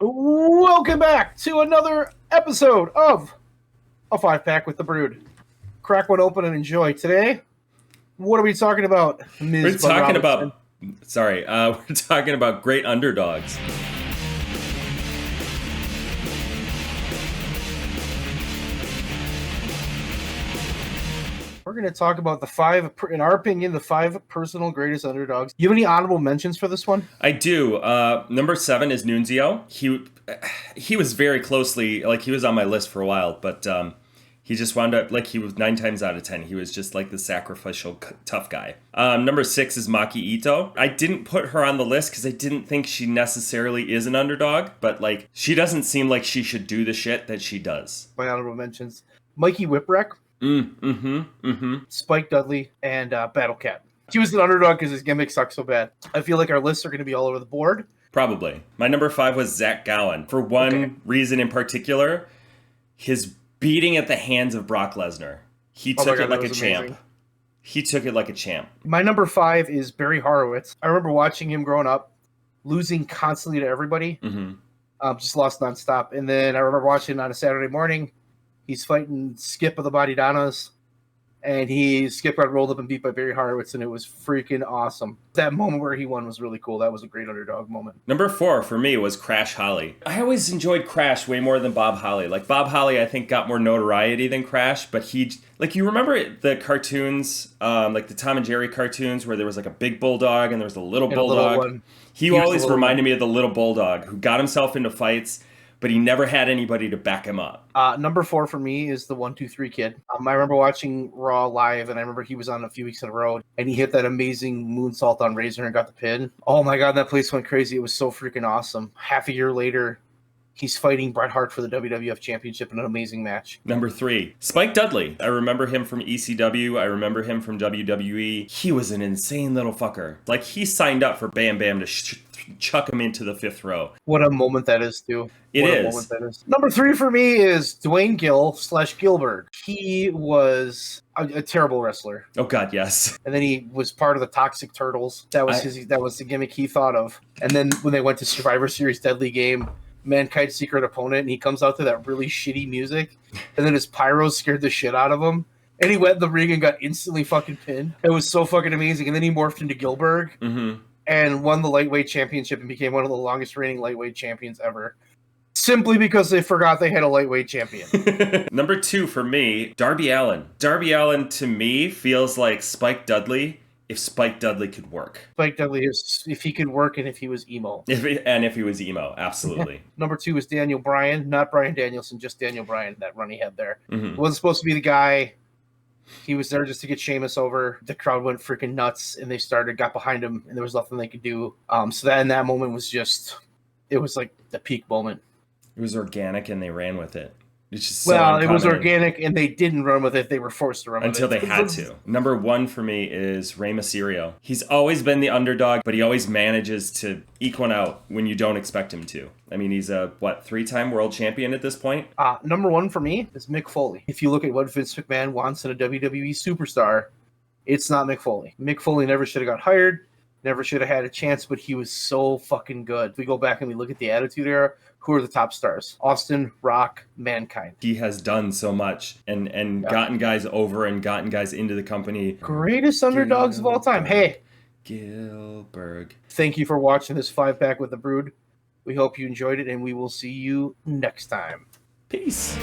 Welcome back to another episode of a 5-pack with the Brewd. Crack one open and enjoy. Today, what are we talking about, Ms. We're talking Robinson? we're talking about great underdogs. We're going to talk about in our opinion, the 5 personal greatest underdogs. You have any honorable mentions for this one? I do. Number 7 is Nunzio. He was very closely, he was on my list for a while, but he just wound up, he was 9 times out of 10. He was just the sacrificial tough guy. Number 6 is Maki Ito. I didn't put her on the list because I didn't think she necessarily is an underdog, but she doesn't seem like she should do the shit that she does. My honorable mentions: Mikey Whipwreck, Spike Dudley, and Battle Cat. He was an underdog because his gimmick sucked so bad. I feel like our lists are going to be all over the board. Probably. My number 5 was Zach Gowen. For one reason in particular, his beating at the hands of Brock Lesnar. He took it like a champ. Amazing. He took it like a champ. My number 5 is Barry Horowitz. I remember watching him growing up, losing constantly to everybody. Just lost nonstop. And then I remember watching on a Saturday morning, he's fighting Skip of the Body Donnas. And Skip got rolled up and beat by Barry Horowitz, and it was freaking awesome. That moment where he won was really cool. That was a great underdog moment. Number 4 for me was Crash Holly. I always enjoyed Crash way more than Bob Holly. Bob Holly, I think, got more notoriety than Crash, but you remember the cartoons, the Tom and Jerry cartoons where there was a big bulldog and there was a little bulldog? He always reminded me of the little bulldog who got himself into fights, but he never had anybody to back him up. Number 4 for me is the 1-2-3 Kid. I remember watching Raw live, and I remember he was on a few weeks in a row, and he hit that amazing moonsault on Razor and got the pin. Oh my God, that place went crazy. It was so freaking awesome. Half a year later, he's fighting Bret Hart for the WWF Championship in an amazing match. Number 3, Spike Dudley. I remember him from ECW. I remember him from WWE. He was an insane little fucker. He signed up for Bam Bam to chuck him into the 5th row. What a moment that is, too. It what is. A moment that is. Number 3 for me is Dwayne Gill / Gilbert. He was a terrible wrestler. Oh God, yes. And then he was part of the Toxic Turtles. That was the gimmick he thought of. And then when they went to Survivor Series Deadly Game, Mankind's secret opponent, and he comes out to that really shitty music, and then his pyros scared the shit out of him. And he went in the ring and got instantly fucking pinned. It was so fucking amazing. And then he morphed into Gilbert and won the lightweight championship and became one of the longest reigning lightweight champions ever. Simply because they forgot they had a lightweight champion. Number 2 for me, Darby Allin. Darby Allin to me feels like Spike Dudley if Spike Dudley could work. Spike Dudley is if he could work and if he was emo. If he was emo, absolutely. Number 2 is Daniel Bryan, not Bryan Danielson, just Daniel Bryan, that run he had there. Wasn't supposed to be the guy. He was there just to get Sheamus over. The crowd went freaking nuts, and they got behind him, and there was nothing they could do. So that moment was it was like the peak moment. It was organic, and they ran with it. It's just it was organic, and they didn't run with it. They were forced to run with it. Until they had to. Number 1 for me is Rey Mysterio. He's always been the underdog, but he always manages to eke one out when you don't expect him to. I mean, he's a, 3-time world champion at this point? Number 1 for me is Mick Foley. If you look at what Vince McMahon wants in a WWE superstar, it's not Mick Foley. Mick Foley never should have got hired, never should have had a chance, but he was so fucking good. If we go back and we look at the Attitude Era, who are the top stars? Austin, Rock, Mankind. He has done so much and gotten guys over and gotten guys into the company. Greatest underdogs of all time. Hey. Gilbert. Thank you for watching this 5-pack with the Brewd. We hope you enjoyed it, and we will see you next time. Peace.